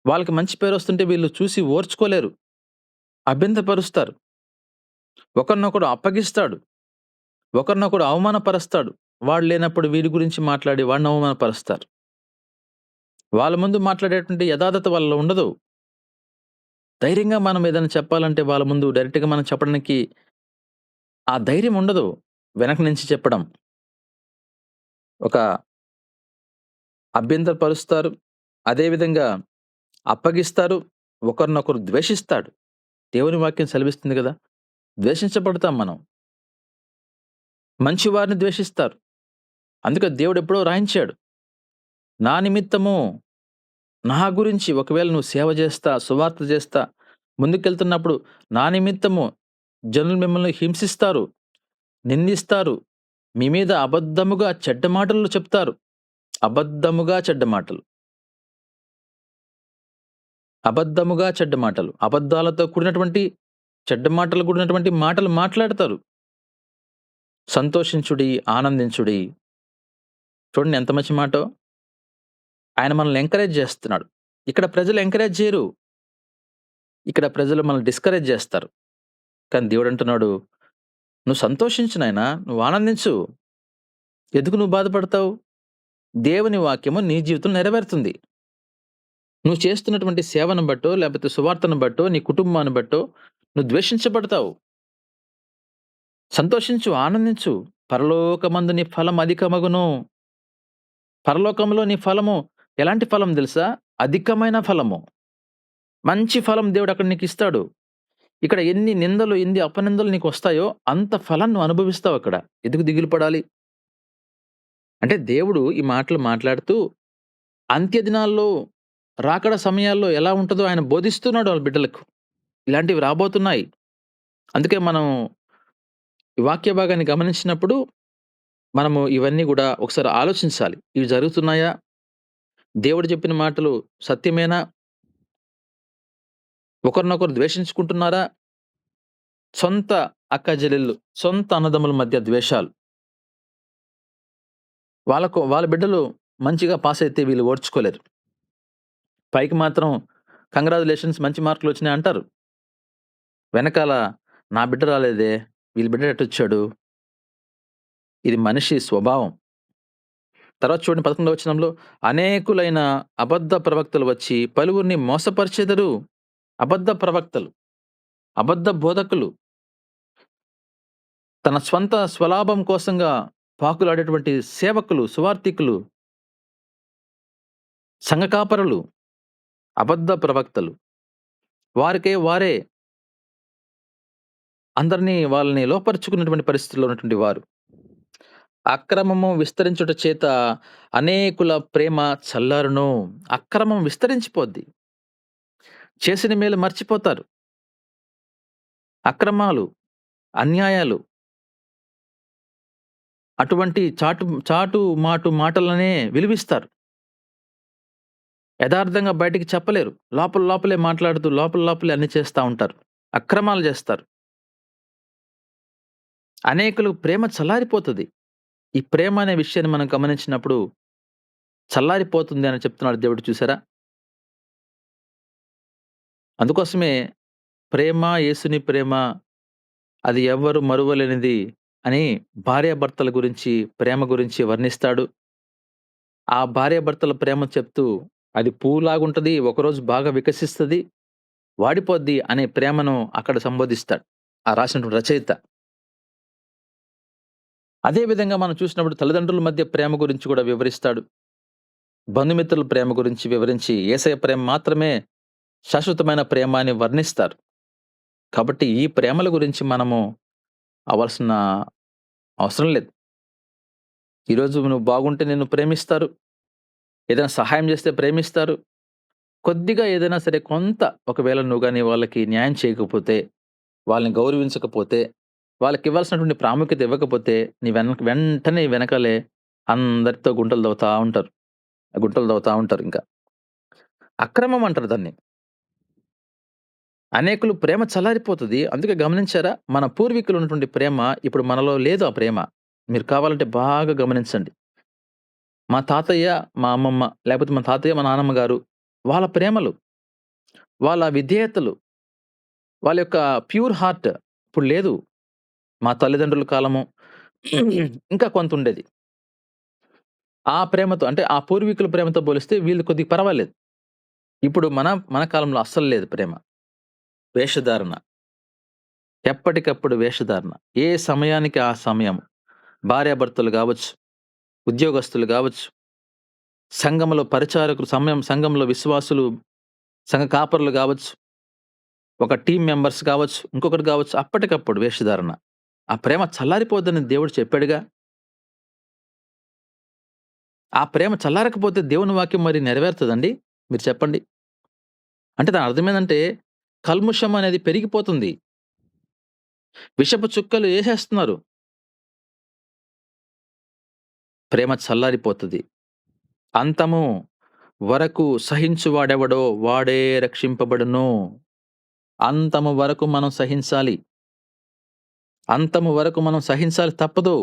వాళ్ళకి మంచి పేరొస్తుంటే వీళ్ళు చూసి ఓర్చుకోలేరు. అభ్యంతరపరుస్తారు. ఒకరినొకడు అప్పగిస్తాడు. ఒకరినొకడు అవమానపరుస్తాడు. వాడు లేనప్పుడు వీడి గురించి మాట్లాడి వాడిని అవమానపరుస్తారు. వాళ్ళ ముందు మాట్లాడేటువంటి యథార్థత వాళ్ళలో ఉండదు. ధైర్యంగా మనం ఏదైనా చెప్పాలంటే వాళ్ళ ముందు డైరెక్ట్‌గా మనం చెప్పడానికి ఆ ధైర్యం ఉండదు. వెనక నుంచి చెప్పడం. ఒక అభ్యంతరపరుస్తారు. అదే విధంగా అప్పగిస్తారు. ఒకరినొకరు ద్వేషిస్తాడు. దేవుని వాక్యం సెలవిస్తుంది గదా! ద్వేషించబడతాం మనం. మంచి వారిని ద్వేషిస్తారు. అందుకే దేవుడెప్పుడో రాయించాడు. నా నిమిత్తము, నా గురించి ఒకవేళ నువ్వు సేవ చేస్తా, సువార్త చేస్తా, ముందుకెళ్తున్నప్పుడు నా నిమిత్తము జనులు మిమ్మల్ని హింసిస్తారు, నిందిస్తారు. మీ మీద అబద్ధముగా చెడ్డ మాటలు చెప్తారు. అబద్ధముగా చెడ్డ మాటలు. అబద్ధముగా చెడ్డ మాటలు. అబద్ధాలతో కూడినటువంటి చెడ్డ మాటలు కూడినటువంటి మాటలు మాట్లాడతారు. సంతోషించుడి, ఆనందించుడి. చూడండి ఎంత మంచి మాటో. ఆయన మనల్ని ఎంకరేజ్ చేస్తున్నాడు. ఇక్కడ ప్రజలు ఎంకరేజ్ చేయరు. ఇక్కడ ప్రజలు మనల్ని డిస్కరేజ్ చేస్తారు. కానీ దేవుడంటున్నాడు, "నువ్వు సంతోషించు నాయనా, నువ్వు ఆనందించు. ఎందుకు నువ్వు బాధపడతావు? దేవుని వాక్యము నీ జీవితంలో నెరవేరుతుంది. నువ్వు చేస్తున్నటువంటి సేవను బట్టో, లేకపోతే సువార్తను బట్టో, నీ కుటుంబాన్ని బట్టో నువ్వు ద్వేషించబడతావు. సంతోషించు, ఆనందించు. పరలోకమందు నీ ఫలం అధికమగును." పరలోకంలో నీ ఫలము ఎలాంటి ఫలం తెలుసా? అధికమైన ఫలము. మంచి ఫలం దేవుడు అక్కడ నీకిస్తాడు. ఇక్కడ ఎన్ని నిందలు, ఎన్ని అపనిందలు నీకొస్తాయో అంత ఫలాన్ని నువ్వు అనుభవిస్తావక్కడ. ఎందుకు దిగులు పడాలి? అంటే దేవుడు ఈ మాటలు మాట్లాడుతూ అంత్య దినాల్లో, రాకడ సమయాల్లో ఎలా ఉంటదో ఆయన బోధిస్తున్నాడు వాళ్ళ బిడ్డలకు. ఇలాంటివి రాబోతున్నాయి. అందుకే మనం ఈ వాక్య భాగాన్ని గమనించినప్పుడు మనము ఇవన్నీ గూడా ఒకసారి ఆలోచించాలి. ఇవి జరుగుతున్నాయా? దేవుడు చెప్పిన మాటలు సత్యమేనా? ఒకరినొకరు ద్వేషించుకుంటున్నారా? సొంత అక్కాచెల్లెళ్ళు, సొంత అన్నదమ్ముల మధ్య ద్వేషాలు. వాళ్ళ బిడ్డలు మంచిగా పాసయితే వీళ్ళు ఓర్చుకోలేరు. పైకి మాత్రం కంగ్రాచ్యులేషన్స్ మంచి మార్కులొచ్చినాయి అంటారు. వెనకాల నా బిడ్డ రాలేదే, వీళ్ళ బిడ్డ ఎటొచ్చాడు? ఇది మనిషి స్వభావం. తర్వాత చూడండి 11వ వచనంలో, అనేకులైన అబద్ధ ప్రవక్తలు వచ్చి పలువురిని మోసపరిచెదరు. అబద్ధ ప్రవక్తలు, అబద్ధ బోధకులు, తన స్వంత స్వలాభం కోసంగా పాకులాడేటువంటి సేవకులు, సువార్తికులు, సంఘ కాపరులు, అబద్ధ ప్రవక్తలు. వారికే వారే అందరినీ వాళ్ళని లోపరుచుకున్నటువంటి పరిస్థితిలో ఉన్నటువంటి వారు. అక్రమము విస్తరించుట చేత అనేకుల ప్రేమ చల్లారును. అక్రమం విస్తరించిపోద్ది. చేసిన మేలు మర్చిపోతారు. అక్రమాలు, అన్యాయాలు, అటువంటి చాటు మాటు మాటలనే విలువిస్తారు. యథార్థంగా బయటికి చెప్పలేరు. లోపలే మాట్లాడుతూ లోపలే అన్ని చేస్తా ఉంటారు. అక్రమాలు చేస్తారు. అనేకులకు ప్రేమ చల్లారిపోతది. ఈ ప్రేమ అనే విషయాన్ని మనం గమనించినప్పుడు చల్లారిపోతుంది అని చెప్తున్నాడు దేవుడు, చూసారా? అందుకోసమే ప్రేమ, యేసుని ప్రేమ అది ఎవ్వరు మరువలేనిది అని భార్యాభర్తల గురించి, ప్రేమ గురించి వర్ణిస్తాడు. ఆ భార్యాభర్తల ప్రేమ చెప్తూ అది పువ్వులాగుంటది, ఒకరోజు బాగా వికసిస్తది, వాడిపోద్ది అనే ప్రేమను అక్కడ సంబోధిస్తాడు ఆ రాసినటువంటి రచయిత. అదే విధంగా మనం చూసినప్పుడు తల్లిదండ్రుల మధ్య ప్రేమ గురించి కూడా వివరిస్తాడు. బంధుమిత్రుల ప్రేమ గురించి వివరించి యేసయ్య ప్రేమ మాత్రమే శాశ్వతమైన ప్రేమ అని వర్ణిస్తారు. కాబట్టి ఈ ప్రేమల గురించి మనము అవ్వాల్సిన అవసరం లేదు. ఈరోజు నువ్వు బాగుంటే నిన్ను ప్రేమిస్తారు. ఏదైనా సహాయం చేస్తే ప్రేమిస్తారు. కొద్దిగా ఏదైనా సరే కొంత ఒకవేళ నువ్వు గాని వాళ్ళకి న్యాయం చేయకపోతే, వాళ్ళని గౌరవించకపోతే, వాళ్ళకివ్వాల్సినటువంటి ప్రాముఖ్యత ఇవ్వకపోతే, నీ వెంటనే వెనకాలే అందరితో గుంటలు తవ్వుతా ఉంటారు ఇంకా. అక్రమం అంటారు దాన్ని. అనేకులు ప్రేమ చల్లారిపోతది. అందుకే గమనించారా? మన పూర్వీకులు ఉన్నటువంటి ప్రేమ ఇప్పుడు మనలో లేదు ఆ ప్రేమ. మీరు కావాలంటే బాగా గమనించండి. మా తాతయ్య, మా అమ్మమ్మ, లేకపోతే మా తాతయ్య, మా నానమ్మ గారు, వాళ్ళ ప్రేమలు, వాళ్ళ విధేయతలు, వాళ్ళ యొక్క ప్యూర్ హార్ట్ ఇప్పుడు లేదు. మా తల్లిదండ్రుల కాలము ఇంకా కొంతుండేది. ఆ ప్రేమతో అంటే ఆ పూర్వీకుల ప్రేమతో పోలిస్తే వీళ్ళు కొద్దిగా పర్వాలేదు. ఇప్పుడు మన కాలంలో అస్సలు లేదు ప్రేమ. వేషధారణ. ఎప్పటికప్పుడు వేషధారణ. ఏ సమయానికి ఆ సమయం. భార్యాభర్తలు గావచ్చు, ఉద్యోగస్తులు గావచ్చు, సంఘంలో పరిచారకులు, సంఘంలో విశ్వాసులు, సంఘ కాపరులు గావచ్చు, ఒక టీమ్ మెంబర్స్ గావచ్చు, ఇంకొకటి గావచ్చు, అప్పటికప్పుడు వేషధారణ. ఆ ప్రేమ చల్లారిపోద్దని దేవుడు చెప్పాడుగా. ఆ ప్రేమ చల్లారకపోతే దేవుని వాక్యం మరి నెరవేరుతదండి? మీరు చెప్పండి. అంటే దాని అర్థమేందంటే కల్ముషం అనేది పెరిగిపోతుంది. విషపు చుక్కలు ఏసేస్తున్నారు. ప్రేమ చల్లారిపోతది. అంతము వరకు సహించువాడెవడో వాడే రక్షింపబడును. అంతము వరకు మనం సహించాలి. అంతము వరకు మనం సహించాలి, తప్పదు.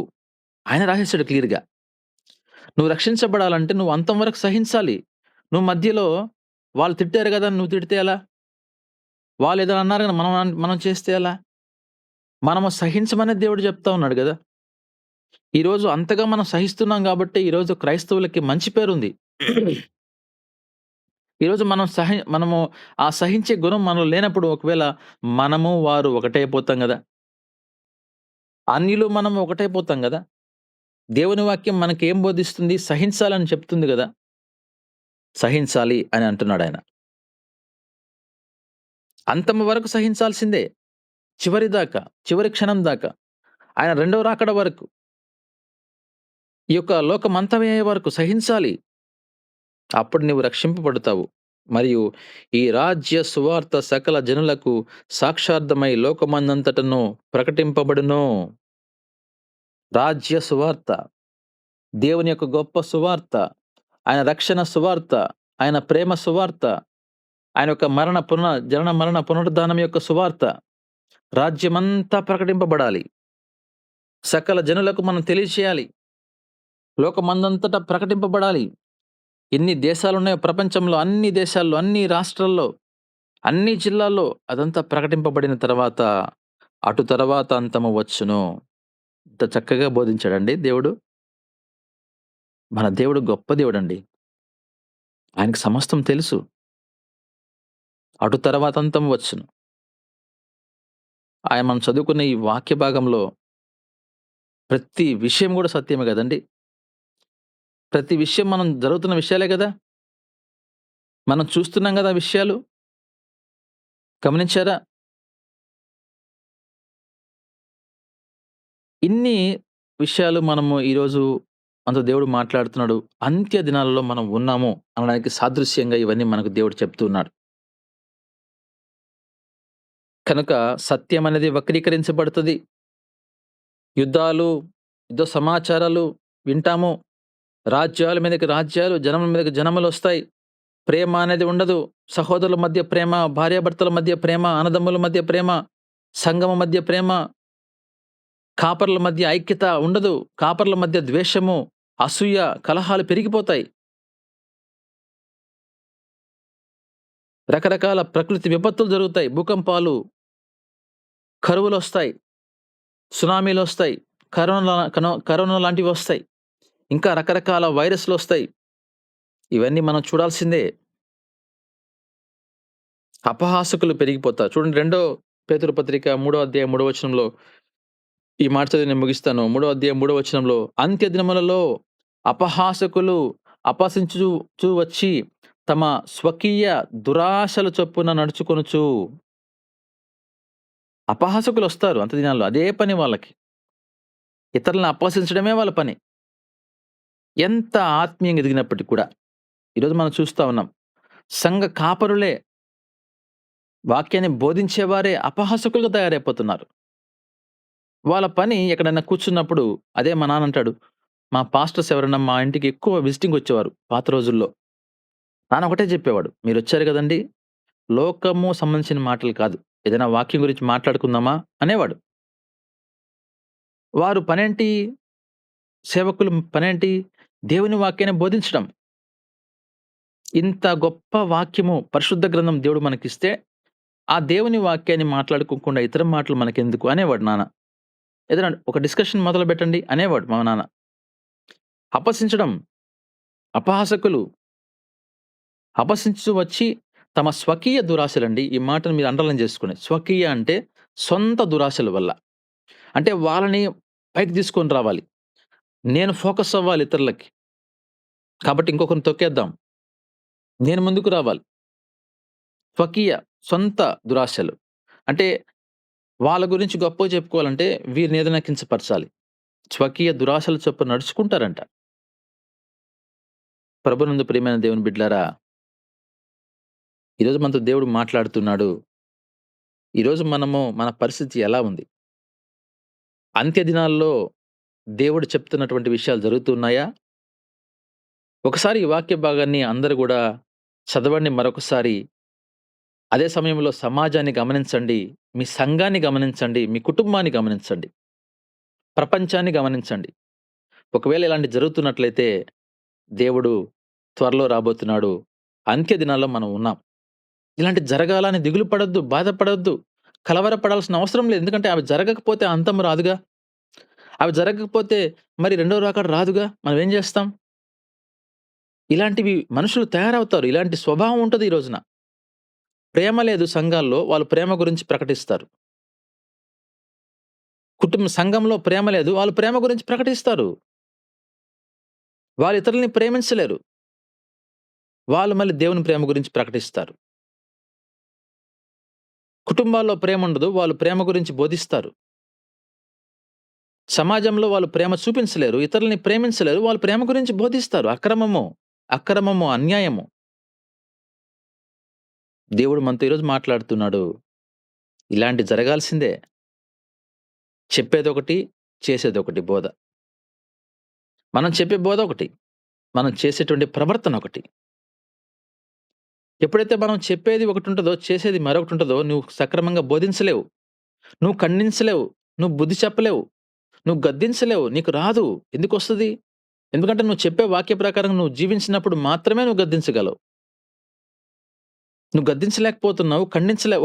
ఆయన రాసేసాడు క్లియర్‌గా. నువ్వు రక్షించబడాలంటే నువ్వు అంతం వరకు సహించాలి. నువ్వు మధ్యలో వాళ్ళు తిట్టారు గదా! నువ్వు తిడితే ఎలా? వాళ్ళేదో అన్నారు గదా! మనం చేస్తే ఎలా? మనము సహించమనే దేవుడు చెప్తా ఉన్నాడు గదా! ఈరోజు అంతగా మనం సహిస్తున్నాం గాబట్టే ఈరోజు క్రైస్తవులకి మంచి పేరుంది. ఈరోజు మనము ఆ సహించే గుణం మనలో లేనప్పుడు ఒకవేళ మనము, వారు ఒకటైపోతాం గదా! అన్యులు మనము ఒకటైపోతాం గదా! దేవుని వాక్యం మనకేం బోధిస్తుంది? సహించాలని చెప్తుంది గదా! సహించాలి అని అంటున్నాడాయన. అంతము వరకు సహించాల్సిందే. చివరి దాకా, చివరి క్షణం దాకా. ఆయన రెండవ రాకడ వరకు. ఈ యొక్క లోకమంతమయ్యే వరకు సహించాలి. అప్పుడు నీవు రక్షింపబడతావు. మరియు ఈ రాజ్య సువార్త సకల జనులకు సాక్షార్థమై లోకమందంతటను ప్రకటింపబడును. రాజ్య సువార్త. దేవుని యొక్క గొప్ప సువార్త, ఆయన రక్షణ సువార్త, ఆయన ప్రేమ సువార్త, ఆయన యొక్క జనన మరణ పునరుద్ధానం యొక్క సువార్త రాజ్యమంతా ప్రకటింపబడాలి. సకల జనులకు మనం తెలియచేయాలి. లోకమందంతటా ప్రకటింపబడాలి. ఎన్ని దేశాలున్నాయో ప్రపంచంలో, అన్ని దేశాల్లో, అన్ని రాష్ట్రాల్లో, అన్ని జిల్లాల్లో అదంతా ప్రకటింపబడిన తర్వాత అటు తర్వాత అంతము వచ్చును. ఇంత చక్కగా బోధించాడండి దేవుడు. మన దేవుడు గొప్ప దేవుడండి. ఆయనకు సమస్తం తెలుసు. అటు తర్వాత అంతము వచ్చును. ఆయన మనం చదువుకున్న ఈ వాక్య భాగంలో ప్రతి విషయం కూడా సత్యమే గదండీ! ప్రతి విషయం మనం జరుగుతున్న విషయాలే గదా! మనం చూస్తున్నాం గదా ఆ విషయాలు. గమనించారా? ఇన్ని విషయాలు మనము ఈరోజు మనతో దేవుడు మాట్లాడుతున్నాడు. అంత్య దినాలలో మనం ఉన్నాము అనడానికి సాదృశ్యంగా ఇవన్నీ మనకు దేవుడు చెప్తూ ఉన్నాడు. కనుక సత్యం అనేది వక్రీకరించబడుతది. యుద్ధాలు, యుద్ధ సమాచారాలు వింటాము. రాజ్యాల మీదకి రాజ్యాలు, జనముల మీదకి జనములొస్తాయి. ప్రేమ అనేది ఉండదు. సహోదరుల మధ్య ప్రేమ, భార్యాభర్తల మధ్య ప్రేమ, అన్నదమ్ముల మధ్య ప్రేమ, సంఘం మధ్య ప్రేమ, కాపర్ల మధ్య ఐక్యత ఉండదు. కాపర్ల మధ్య ద్వేషము, అసూయ, కలహాలు పెరిగిపోతాయి. రకరకాల ప్రకృతి విపత్తులు జరుగుతాయి. భూకంపాలు, కరువులొస్తాయి, సునామీలొస్తాయి, కరోనా లాంటివి వస్తాయి. ఇంకా రకరకాల వైరస్‌లొస్తాయి. ఇవన్నీ మనం చూడాల్సిందే. అపహాసకులు పెరిగిపోతారు. చూడండి 2 పేతురు పత్రిక 3వ అధ్యాయం 3వ వచనంలో ఈ మాట చదివి నేను ముగిస్తాను. 3వ అధ్యాయం 3వ వచనంలో అంత్య దినములలో అపహాసకులు అపహసించుచు వచ్చి తమ స్వకీయ దురాశల చొప్పున నడుచుకొనుచు. అపహాసకులొస్తారు అంత్య దినాల్లో. అదే పని వాళ్ళకి. ఇతరులను అపహసించడమే వాళ్ళ పని. ఎంత ఆత్మీయంగా ఎదిగినప్పటికి కూడా. ఈరోజు మనం చూస్తా ఉన్నాం. సంఘ కాపరులే, వాక్యాన్ని బోధించేవారే అపహాసకులుగా తయారైపోతున్నారు. వాళ్ళ పని ఎక్కడైనా కూర్చున్నప్పుడు అదే మా నాన్న అంటాడు. మా పాస్టర్స్ ఎవరైనా మా ఇంటికి ఎక్కువ విజిటింగ్ వచ్చేవారు పాత రోజుల్లో. నాన్న ఒకటే చెప్పేవాడు. మీరొచ్చారు గదండీ! లోకము సంబంధించిన మాటలు కాదు. ఏదైనా వాక్యం గురించి మాట్లాడుకుందామా అనేవాడు. వారు పనేంటి? సేవకులు పనేంటి? దేవుని వాక్యాన్ని బోధించడం. ఇంత గొప్ప వాక్యము పరిశుద్ధ గ్రంథం దేవుడు మనకిస్తే, ఆ దేవుని వాక్యాన్ని మాట్లాడుకోకుండా ఇతర మాటలు మనకెందుకు అనేవాడు నాన్న. ఏదైనా ఒక డిస్కషన్ మొదలుపెట్టండి అనేవాడు మా నాన్న. అపహసించడం, అపహాసకులు అపహసించుచు వచ్చి తమ స్వకీయ దురాశలండి. ఈ మాటను మీరు అండర్‌లైన్ చేసుకోండి. స్వకీయ అంటే సొంత దురాశల వల్ల. అంటే వాళ్ళని పైకి తీసుకొని రావాలి. నేను ఫోకస్ అవ్వాలి ఇతరులకి. కాబట్టి ఇంకొకరిని తొక్కేద్దాం. నేను ముందుకు రావాలి. స్వకీయ సొంత దురాశలు. అంటే వాళ్ళ గురించి గొప్పగా చెప్పుకోవాలంటే వీరిని ఏదైనా కించపరచాలి. స్వకీయ దురాశల చొప్పున నడుచుకుంటారంట. ప్రభునందు ప్రియమైన దేవుని బిడ్డలారా, ఈరోజు మనతో దేవుడు మాట్లాడుతున్నాడు. ఈరోజు మన పరిస్థితి ఎలా ఉంది? అంత్య దినాల్లో దేవుడు చెప్తున్నటువంటి విషయాలు జరుగుతున్నాయా? ఒకసారి ఈ వాక్య భాగాన్ని అందరూ గూడా చదవండి మరొకసారి. అదే సమయంలో సమాజాన్ని గమనించండి. మీ సంఘాన్ని గమనించండి. మీ కుటుంబాన్ని గమనించండి. ప్రపంచాన్ని గమనించండి. ఒకవేళ ఇలాంటివి జరుగుతున్నట్లయితే దేవుడు త్వరలో రాబోతున్నాడు. అంత్య దినాల్లో మనం ఉన్నాం. ఇలాంటివి జరగాలని దిగులు పడొద్దు, బాధపడొద్దు, కలవరపడాల్సిన అవసరం లేదు. ఎందుకంటే అవి జరగకపోతే అంతం రాదుగా. అవి జరగకపోతే మరి రెండో రాకడ రాదుగా. మనం ఏం చేస్తాం? ఇలాంటివి మనుషులు తయారవుతారు. ఇలాంటి స్వభావం ఉంటది ఈ రోజున. ప్రేమ లేదు సంఘాల్లో. వాళ్ళు ప్రేమ గురించి ప్రకటిస్తారు. సంఘంలో ప్రేమ లేదు. వాళ్ళు ప్రేమ గురించి ప్రకటిస్తారు. వాళ్ళు ఇతరులని ప్రేమించలేరు. వాళ్ళు మళ్ళీ దేవుని ప్రేమ గురించి ప్రకటిస్తారు. కుటుంబాల్లో ప్రేముండదు. వాళ్ళు ప్రేమ గురించి బోధిస్తారు. సమాజంలో వాళ్ళు ప్రేమ చూపించలేరు. ఇతరులని ప్రేమించలేరు. వాళ్ళు ప్రేమ గురించి బోధిస్తారు. అక్రమము, అన్యాయము. దేవుడు మనతో ఈరోజు మాట్లాడుతున్నాడు. ఇలాంటి జరగాల్సిందే. చెప్పేదొకటి, చేసేదొకటి బోధ. మనం చెప్పే బోధ ఒకటి. మనం చేసేటువంటి ప్రవర్తన ఒకటి. ఎప్పుడైతే మనం చెప్పేది ఒకటుంటదో, చేసేది మరొకటుంటదో, నువ్వు సక్రమంగా బోధించలేవు. నువ్వు ఖండించలేవు. నువ్వు బుద్ధి చెప్పలేవు. నువ్వు గద్దించలేవు. నీకు రాదు. ఎందుకొస్తది? ఎందుకంటే నువ్వు చెప్పే వాక్య ప్రకారం నువ్వు జీవించినప్పుడు మాత్రమే నువ్వు గద్దించగలవు. నువ్వు గద్దించలేకపోతున్నావు,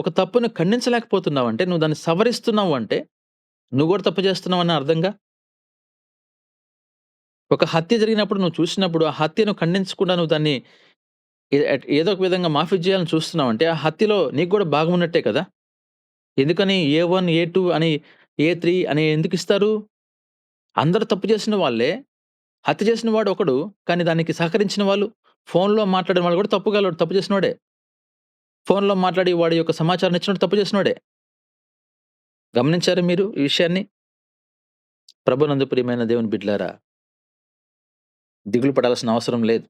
ఒక తప్పుని ఖండించలేకపోతున్నావంటే, నువ్వు దాన్ని సవరిస్తున్నావు అంటే, నువ్వు గూడా తప్పు చేస్తున్నావని అర్థంగా? ఒక హత్య జరిగినప్పుడు నువ్వు చూసినప్పుడు, ఆ హత్యను ఖండించకుండా నువ్వు దాన్ని ఏదో ఒక విధంగా మాఫీ చేయాలని చూస్తున్నావంటే, ఆ హత్యలో నీకు గూడా భాగం ఉన్నట్టే కదా! ఎందుకని ఏ1, ఏ2 అని, ఏ3 అని ఎందుకిస్తారు? అందరూ తప్పు చేసిన వాళ్ళే. హత్య చేసిన వాడు ఒకడు. కానీ దానికి సహకరించిన వాళ్ళు, ఫోన్‌లో మాట్లాడిన వాడు కూడా తప్పు చేసినోడే. ఫోన్‌లో మాట్లాడి వాడి యొక్క సమాచారాన్ని ఇచ్చినోడు తప్పు చేసినోడే. గమనించారా మీరు ఈ విషయాన్ని? ప్రభునందు ప్రియమైన దేవుని బిడ్డలారా, దిగులు పడాల్సిన అవసరం లేదు.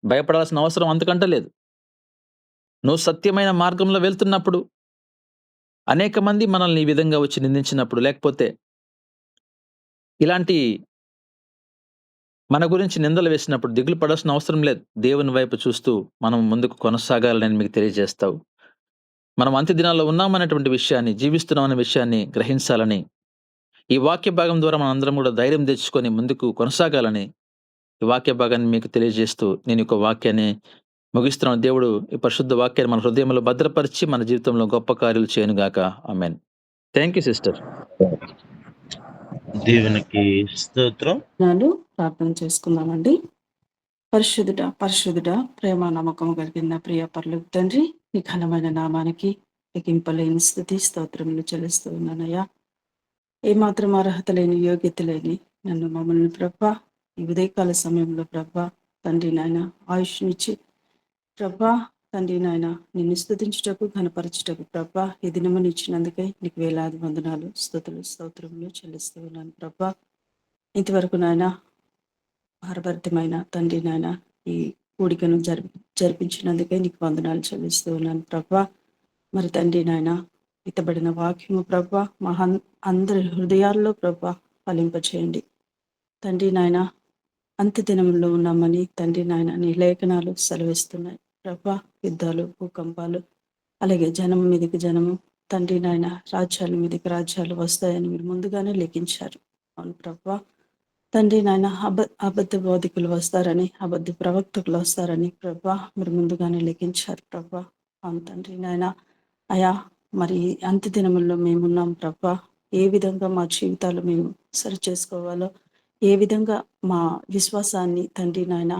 భయపడాల్సిన అవసరం అంతకంటే లేదు. నువ్వు సత్యమైన మార్గంలో వెళ్తున్నప్పుడు, అనేక మంది మనల్ని ఈ విధంగా వచ్చి నిందించినప్పుడు, లేకపోతే ఇలాంటి మన గురించి నిందలు వేసినప్పుడు దిగులు పడాల్సిన అవసరం లేదు. దేవుని వైపు చూస్తూ మనం ముందుకు కొనసాగాలని మీకు తెలియజేస్తావు. మనం అంత్య దినాల్లో ఉన్నామనేటువంటి విషయాన్ని, జీవిస్తున్నామనే విషయాన్ని గ్రహించాలని, ఈ వాక్య భాగం ద్వారా మనందరం కూడా ధైర్యం తెచ్చుకొని ముందుకు కొనసాగాలని, ఈ వాక్య భాగాన్ని మీకు తెలియజేస్తూ నేను ఈ యొక్క వాక్యాన్ని ముగిస్తున్నాను. దేవుడు ఈ పరిశుద్ధ వాక్యాన్ని మన హృదయంలో భద్రపరిచి మన జీవితంలో గొప్ప కార్యాలు చేయనుగాక. ఆమేన్. Thank you sister. దేవునికి స్తోత్రం. ప్రార్థన చేసుకుందామండి. పరిశుద్ధుడా, ప్రేమ నమ్మకం కలిగిన ప్రియ పరలోక తండ్రి, నీ ఘనమైన నామానికి లెక్కింపలేని స్తుతి స్తోత్రములు చెల్లిస్తూ ఉన్నానయ్యా. ఏమాత్రం అర్హత లేని, యోగ్యత లేని నన్ను మమ్మల్ని ప్రభా, ఈ ఉదయకాల సమయంలో ప్రభా తండ్రి నాయన ఆయుష్నిచ్చి ప్రభా తండ్రి నాయన నిన్ను స్తుతించుటకు, ఘనపరచుటకు ప్రభా ఈ దినమును ఇచ్చినందుకై నీకు వేలాది వందనాలు, స్తుతులు, స్తోత్రములు చెల్లిస్తూ ఉన్నాను ప్రభా. ఇంతవరకు నాయన భారభరితమైన తండ్రి నాయన ఈ కూడికను జరిపించినందుకే నీకు వందనాలు చెల్లిస్తూ ఉన్నాను ప్రభా. మరి తండ్రి నాయన ఇతబడిన వాక్యము ప్రభా అందరి హృదయాల్లో ప్రభా ఫలింపచేయండి తండ్రి నాయన. అంత్య దినంలో ఉన్నామని తండ్రి నాయన నీ లేఖనాలు సెలవిస్తున్నాయి ప్రభా. యుద్ధాలు, భూకంపాలు, అలాగే జనం మీదకి జనము తండ్రి నాయన, రాజ్యాల మీదకి రాజ్యాలు వస్తాయని మీరు ముందుగానే లెక్కించారు. అవును ప్రభా. తండ్రి నాయన అబద్ధ బోధికులు వస్తారని, అబద్ధ ప్రవక్తకులు వస్తారని ప్రభా మీరు ముందుగానే లెక్కించారు ప్రభా. అవును తండ్రి నాయన. అయా మరి అంత్య దినముల్లో మేమున్నాం ప్రభా. ఏ విధంగా మా జీవితాలు మేము సరి చేసుకోవాలో, ఏ విధంగా మా విశ్వాసాన్ని తండ్రి నాయన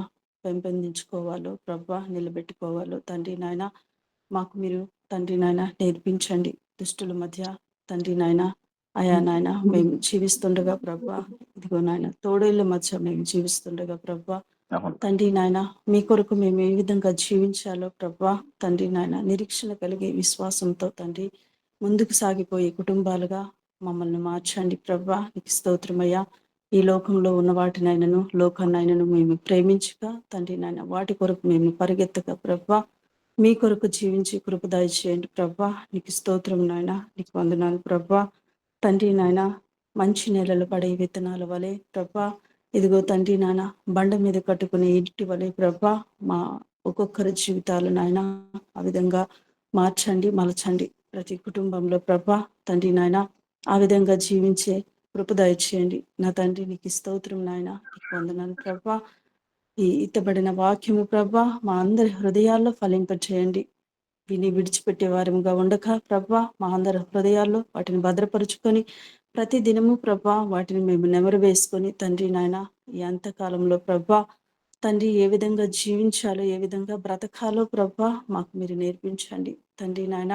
పెంపొందించుకోవాలో ప్రభా, నిలబెట్టుకోవాలో తండ్రి నాయన మాకు మీరు తండ్రి నాయన నేర్పించండి. దుష్టుల మధ్య తండ్రి నాయన అయా నాయన మేము జీవిస్తుండగా ప్రభా, ఇదిగో నాయన తోడేళ్ల మధ్య మేము జీవిస్తుండగా ప్రభా తండ్రి నాయన మీ కొరకు మేము ఏ విధంగా జీవించాలో ప్రభా తండ్రి నాయన నిరీక్షణ కలిగే విశ్వాసంతో తండ్రి ముందుకు సాగిపోయే కుటుంబాలుగా మమ్మల్ని మార్చండి ప్రభా. నీకు స్తోత్రమయ్యా. ఈ లోకంలో ఉన్న వాటినైనను లోకాన్నైనను మేము ప్రేమించక తండ్రి నాయన వాటి కొరకు మేము పరిగెత్తక ప్రభా మీ కొరకు జీవించి కృప దయచేయండి ప్రభా. నీకు స్తోత్రం నాయన, నీకు వందనాలు ప్రభా. తండ్రి నాయన మంచి నేలలు పడే విత్తనాల వలె ప్రభా, ఇదిగో తండ్రి నాయన బండ మీద కట్టుకునే ఇంటి వలె ప్రభా మా ఒక్కొక్కరి జీవితాలు నాయన ఆ విధంగా మార్చండి, మలచండి. ప్రతి కుటుంబంలో ప్రభా తండ్రి నాయన ఆ విధంగా జీవించే కృప దయచేయండి నా తండ్రి. నీకు స్తోత్రం నాయన, నీకు వందనాలు ప్రభా. ఈ ఇతబడిన వాక్యము ప్రభా మా అందరి హృదయాల్లో ఫలింపచేయండి. విని విడిచిపెట్టే వారముగా ఉండక ప్రభా మా అందరి హృదయాల్లో వాటిని భద్రపరుచుకొని ప్రతి దినము ప్రభా వాటిని మేము నెమరు వేసుకొని తండ్రి నాయన ఈ అంతకాలంలో ప్రభా తండ్రి ఏ విధంగా జీవించాలో, ఏ విధంగా బ్రతకాలో ప్రభా మాకు మీరు నేర్పించండి తండ్రి నాయన.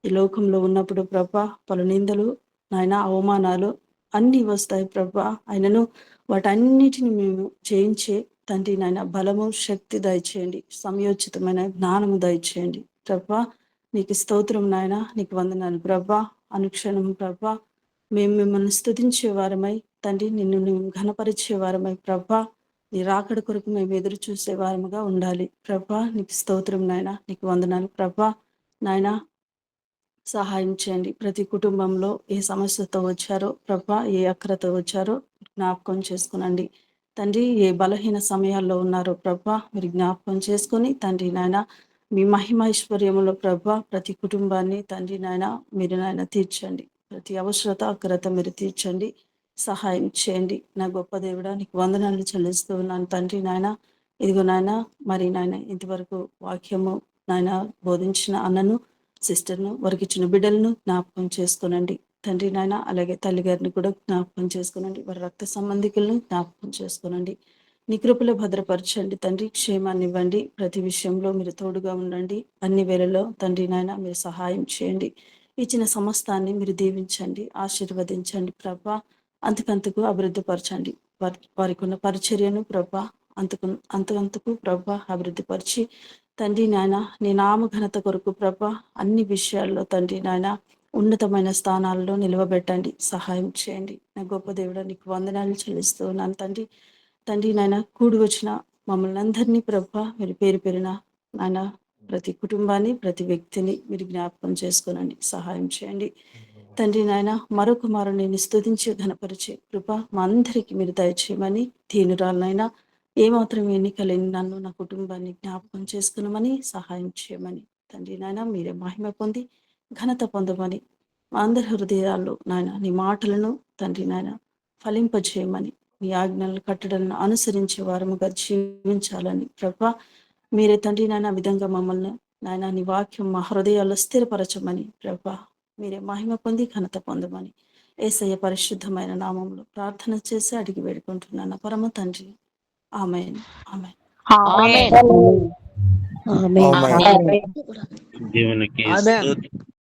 ఈ లోకంలో ఉన్నప్పుడు ప్రభా పలు నిందలు నాయన, అవమానాలు అన్నీ వస్తాయి ప్రభా. అయినను వాటన్నిటిని మేము జయించే తండ్రి నాయన బలము, శక్తి దయచేయండి. సమయోచితమైన జ్ఞానము దయచేయండి ప్రభా. నీకు స్తోత్రం నాయన, నీకు వందనాలు ప్రభా. అనుక్షణం ప్రభా మేము మిమ్మల్ని స్తుతించే వారమై తండ్రి నిన్ను మేము ఘనపరిచే వారమై ప్రభా నీ రాకడ కొరకు మేము ఎదురు చూసే వారముగా ఉండాలి ప్రభా. నీకు స్తోత్రం నాయన, నీకు వందనాలు ప్రభా. నాయన సహాయం చేయండి. ప్రతి కుటుంబంలో ఏ సమస్యతో వచ్చారో ప్రభా, ఏ అక్కరతో వచ్చారో జ్ఞాపకం చేసుకునండి. తండ్రి, ఏ బలహీన సమయాల్లో ఉన్నారో ప్రభా మీరు జ్ఞాపకం చేసుకొని తండ్రి నాయన మీ మహిమైశ్వర్యములో ప్రభా ప్రతి కుటుంబాన్ని తండ్రి నాయన మీరు నాయన తీర్చండి. ప్రతి అవసరత అక్కరత మీరు తీర్చండి. సహాయం చేయండి. నా గొప్ప దేవుడా నీకు వందనాలు చెల్లిస్తూ ఉన్నాను తండ్రి నాయన. ఇదిగో నాయన, మరి నాయన ఇంతవరకు వాక్యము నాయన బోధించిన అన్నను, సిస్టర్ను, వారికి ఇచ్చిన బిడ్డలను జ్ఞాపకం చేసుకోనండి తండ్రి నాయన. అలాగే తల్లిగారిని కూడా జ్ఞాపకం చేసుకోనండి. వారి రక్త సంబంధికులను జ్ఞాపకం చేసుకోనండి. నీ కృపలో భద్రపరచండి తండ్రి. క్షేమాన్ని ఇవ్వండి. ప్రతి విషయంలో మీరు తోడుగా ఉండండి. అన్ని వేళల్లో తండ్రి నాయన మీరు సహాయం చేయండి. ఇచ్చిన సమస్తాన్ని మీరు దీవించండి, ఆశీర్వదించండి ప్రభా. అంతకంతకు అభివృద్ధి పరచండి. వారికి ఉన్న పరిచర్యను ప్రభా అంతకంతకు ప్రభా అభివృద్ధి పరిచి తండ్రి నాయన నీ నామ ఘనత కొరకు ప్రభా అన్ని విషయాల్లో తండ్రి నాయన ఉన్నతమైన స్థానాల్లో నిలవబెట్టండి. సహాయం చేయండి. నా గొప్ప దేవుడా నీకు వందనాలు చెల్లిస్తూ ఉన్నాను తండ్రి. తండ్రి నాయన కూడి వచ్చిన మమ్మల్ని అందరినీ ప్రభా మీరు పేరు పేరున నాయన ప్రతి కుటుంబాన్ని ప్రతి వ్యక్తిని మీరు జ్ఞాపకం చేసుకోనండి. సహాయం చేయండి తండ్రి నాయన. మరొక మారు నేను స్తుతించి ఘనపరిచే కృప మా అందరికీ మీరు దయచేయమని, దీనురాలనైనా ఏమాత్రం ఎన్నికలేని నన్ను నా కుటుంబాన్ని జ్ఞాపకం చేసుకున్నామని సహాయం చేయమని తండ్రి నాయన మీరే మహిమ పొంది ఘనత పొందమని మా అందరి హృదయాల్లో నాయన నీ మాటలను తండ్రి నాయన ఫలింపజేయమని, మీ ఆజ్ఞలను కట్టడలను అనుసరించే వారముగా జీవించాలని ప్రభా మీరే తండ్రి నాయన విధంగా మమ్మల్ని నాయన నీ వాక్యం మా హృదయాల్లో స్థిరపరచమని ప్రభా మీరే మహిమ పొంది ఘనత పొందమని యేసయ్య పరిశుద్ధమైన నామంలో ప్రార్థన చేసి అడిగి వేడుకుంటున్నాను పరమ తండ్రి. ఆమేన్. ఆమేన్. ఆమేన్. ఆమేన్. దేవునికి ఆమేన్. స్తోత్రం.